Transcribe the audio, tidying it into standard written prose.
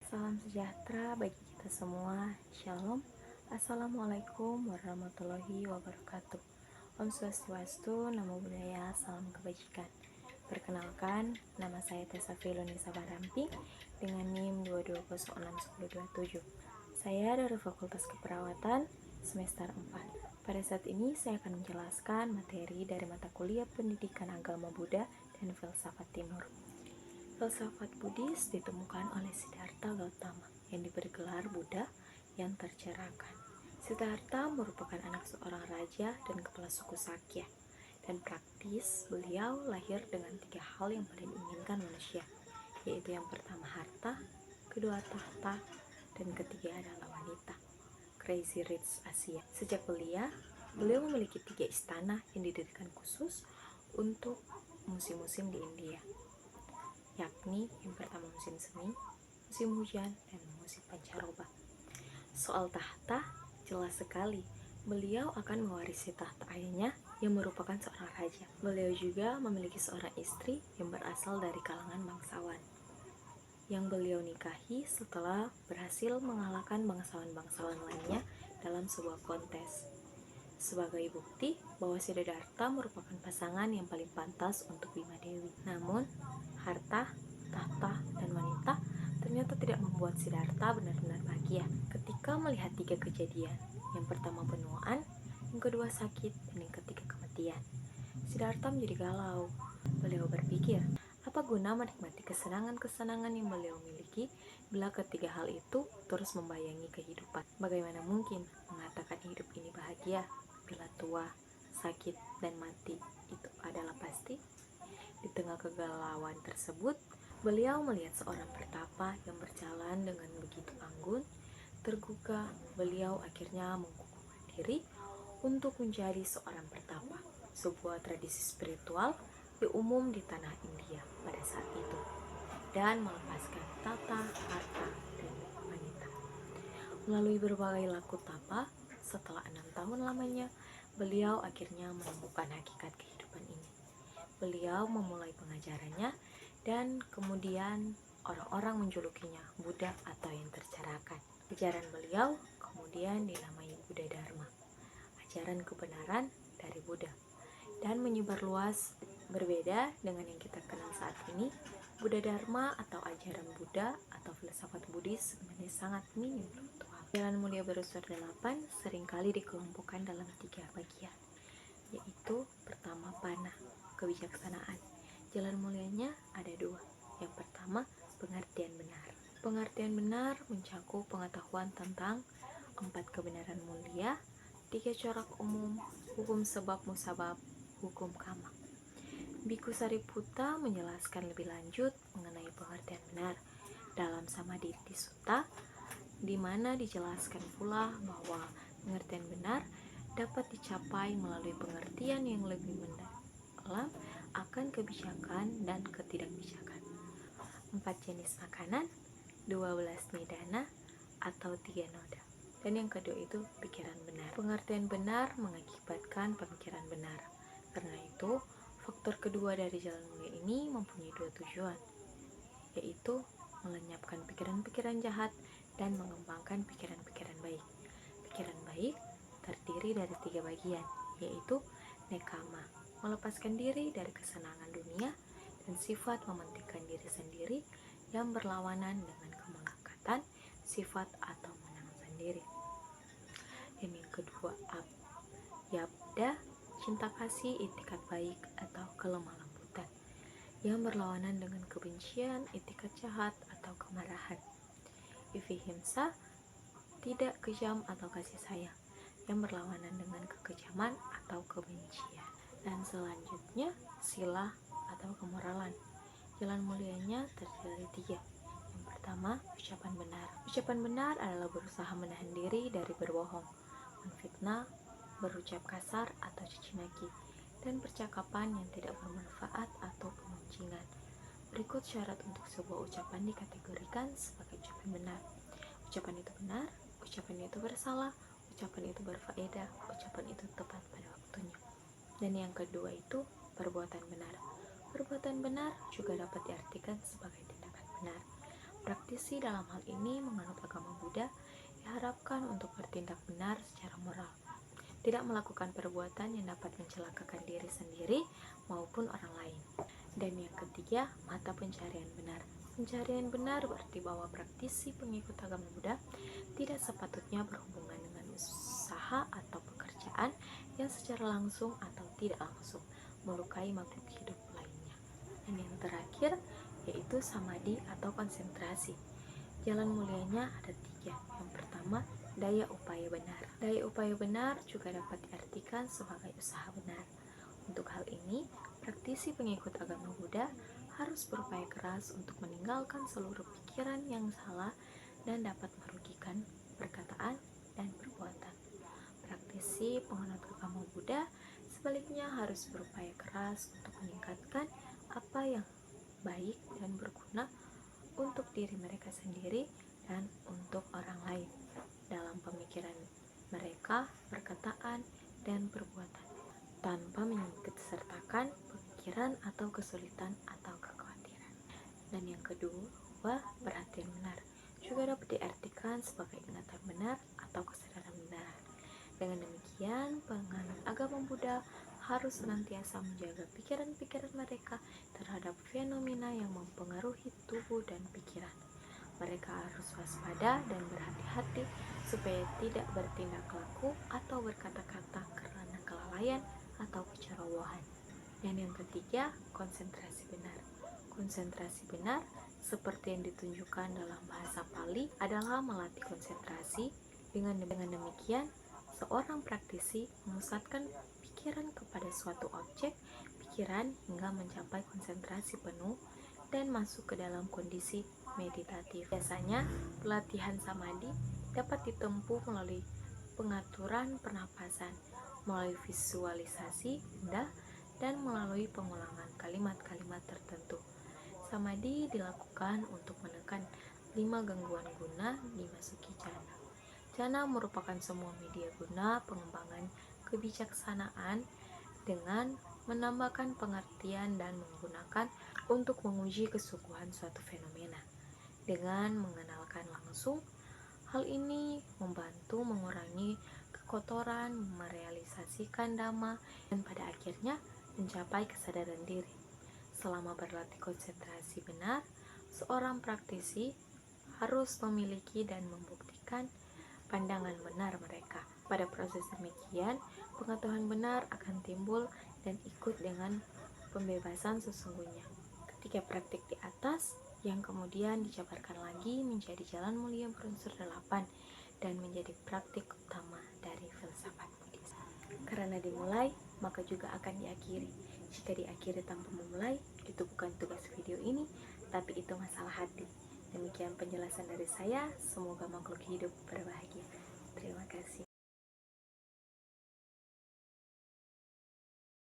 Salam sejahtera bagi kita semua. Shalom. Assalamualaikum warahmatullahi wabarakatuh. Om Swastiastu, Namo Buddhaya, salam kebajikan. Perkenalkan, nama saya Tessa Filunisa Baramping dengan NIM 2206127. Saya dari Fakultas Keperawatan semester 4. Pada saat ini saya akan menjelaskan materi dari mata kuliah Pendidikan Agama Buddha dan Filsafat Timur. Filsafat Buddhis ditemukan oleh Siddhartha Gautama yang diberi gelar Buddha yang tercerahkan. Siddhartha merupakan anak seorang raja dan kepala suku Sakya, dan praktis beliau lahir dengan 3 hal yang paling diinginkan manusia, yaitu yang pertama harta, kedua tahta, dan ketiga adalah wanita. Crazy Rich Asia. Sejak belia, beliau memiliki 3 istana yang didirikan khusus untuk musim-musim di India, yakni yang pertama musim semi, musim hujan, dan musim pancaroba. Soal tahta, jelas sekali beliau akan mewarisi tahta ayahnya yang merupakan seorang raja. Beliau juga memiliki seorang istri yang berasal dari kalangan bangsawan, yang beliau nikahi setelah berhasil mengalahkan bangsawan-bangsawan lainnya dalam sebuah kontes. Sebagai bukti bahwa Siddhartha merupakan pasangan yang paling pantas untuk Bima Dewi. Namun, harta, tahta, dan wanita ternyata tidak membuat Siddhartha benar-benar bahagia. Ketika melihat 3 kejadian, yang pertama penuaan, yang kedua sakit, dan yang ketiga kematian, Siddhartha menjadi galau. Beliau berpikir, apa guna menikmati kesenangan-kesenangan yang beliau miliki bila ketiga hal itu terus membayangi kehidupan? Bagaimana mungkin mengatakan hidup ini bahagia bila tua, sakit, dan mati itu adalah pasti? Di tengah kegalauan tersebut, beliau melihat seorang pertapa yang berjalan dengan begitu anggun. Tergugah, beliau akhirnya mengukuhkan diri untuk menjadi seorang pertapa, sebuah tradisi spiritual yang umum di tanah India pada saat itu, dan melepaskan tata, harta, dan wanita. Melalui berbagai laku tapa, setelah 6 tahun lamanya, beliau akhirnya menemukan hakikat kehidupan ini. Beliau memulai pengajarannya, dan kemudian orang-orang menjulukinya Buddha atau yang tercerahkan. Ajaran beliau kemudian dinamai Buddha Dharma, ajaran kebenaran dari Buddha, dan menyebar luas. Berbeda dengan yang kita kenal saat ini, Buddha Dharma atau ajaran Buddha atau filsafat Buddhis sebenarnya sangat minim virtual. Jalan mulia berunsur 8 seringkali dikelompokkan dalam 3 bagian, yaitu pertama panah, kebijaksanaan. Jalan mulianya ada 2. Yang pertama, pengertian benar. Pengertian benar mencakup pengetahuan tentang 4 kebenaran mulia, 3 corak umum, hukum sebab musabab, hukum kama. Biku Sariputta menjelaskan lebih lanjut mengenai pengertian benar dalam Samaditthi Sutta, di mana dijelaskan pula bahwa pengertian benar dapat dicapai melalui pengertian yang lebih mendalam akan kebijakan dan ketidakbijakan. 4 jenis makanan, 12 nidana atau 3 noda. Dan yang kedua itu pikiran benar. Pengertian benar mengakibatkan pemikiran benar. Karena itu, faktor kedua dari jalan mulia ini mempunyai 2 tujuan, yaitu melenyapkan pikiran-pikiran jahat dan mengembangkan pikiran-pikiran baik. Pikiran baik terdiri dari 3 bagian, yaitu nekama, melepaskan diri dari kesenangan dunia, dan sifat mementingkan diri sendiri yang berlawanan dengan kemelekatan, sifat atau menang sendiri. Dan yang kedua, yabda, cinta kasih, itikat baik atau kelemah lembutan, yang berlawanan dengan kebencian, itikat jahat atau kemarahan. Ivihimsa, tidak kejam atau kasih sayang, yang berlawanan dengan kekejaman atau kebencian. Dan selanjutnya, sila atau kemoralan. Jalan mulianya terdiri dari 3. Yang pertama, ucapan benar. Ucapan benar adalah berusaha menahan diri dari berbohong, menfitnah, berucap kasar atau caci maki, dan percakapan yang tidak bermanfaat atau pemuncingan. Berikut syarat untuk sebuah ucapan dikategorikan sebagai ucapan benar. Ucapan itu benar, ucapan itu bersalah, ucapan itu berfaedah, ucapan itu tepat pada waktunya. Dan yang kedua itu perbuatan benar. Perbuatan benar juga dapat diartikan sebagai tindakan benar. Praktisi dalam hal ini menganut agama Buddha diharapkan untuk bertindak benar secara moral, tidak melakukan perbuatan yang dapat mencelakakan diri sendiri maupun orang lain. Dan yang ketiga, mata pencarian benar. Pencarian benar berarti bahwa praktisi pengikut agama Buddha tidak sepatutnya berhubungan dengan usaha atau pekerjaan yang secara langsung atau tidak langsung melukai makhluk hidup lainnya. Dan yang terakhir yaitu samadhi atau konsentrasi. Jalan mulianya ada 3. Yang pertama, daya upaya benar. Daya upaya benar juga dapat diartikan sebagai usaha benar. Untuk hal ini, praktisi pengikut agama Buddha harus berupaya keras untuk meninggalkan seluruh pikiran yang salah dan dapat merugikan perkataan dan perbuatan. Praktisi penganut agama Buddha sebaliknya harus berupaya keras untuk meningkatkan apa yang baik dan berguna untuk diri mereka sendiri dan untuk orang lain dalam pemikiran mereka, perkataan, dan perbuatan, tanpa mengikutsertakan pemikiran atau kesulitan atau kekhawatiran. Dan yang kedua, perhatian benar juga dapat diartikan sebagai ingatan benar atau kesadaran benar. Dengan demikian, penganut agama Buddha harus senantiasa menjaga pikiran-pikiran mereka terhadap fenomena yang mempengaruhi tubuh dan pikiran. Mereka harus waspada dan berhati-hati supaya tidak bertindak laku atau berkata-kata karena kelalaian atau kecerobohan. Dan yang ketiga, konsentrasi benar. Konsentrasi benar, seperti yang ditunjukkan dalam bahasa Pali, adalah melatih konsentrasi. Dengan demikian, seorang praktisi memusatkan pikiran kepada suatu objek pikiran hingga mencapai konsentrasi penuh dan masuk ke dalam kondisi meditatif. Biasanya, pelatihan samadhi dapat ditempuh melalui pengaturan pernapasan, melalui visualisasi benda, dan melalui pengulangan kalimat-kalimat tertentu. Samadhi dilakukan untuk menekan 5 gangguan guna dimasuki jana. Jana merupakan semua media guna pengembangan kebijaksanaan dengan menambahkan pengertian dan menggunakan untuk menguji kesungguhan suatu fenomena. Dengan mengenalkan langsung, hal ini membantu mengurangi kekotoran, merealisasikan dhamma, dan pada akhirnya mencapai kesadaran diri. Selama berlatih konsentrasi benar, seorang praktisi harus memiliki dan membuktikan pandangan benar mereka. Pada proses demikian, pengetahuan benar akan timbul dan ikut dengan pembebasan sesungguhnya. Ketiga praktik di atas yang kemudian dijabarkan lagi menjadi jalan mulia berunsur 8 dan menjadi praktik utama dari filsafat Buddhis. Karena dimulai, maka juga akan diakhiri. Jika diakhiri tanpa memulai, itu bukan tugas video ini, tapi itu masalah hati. Demikian penjelasan dari saya, semoga makhluk hidup berbahagia. Terima kasih.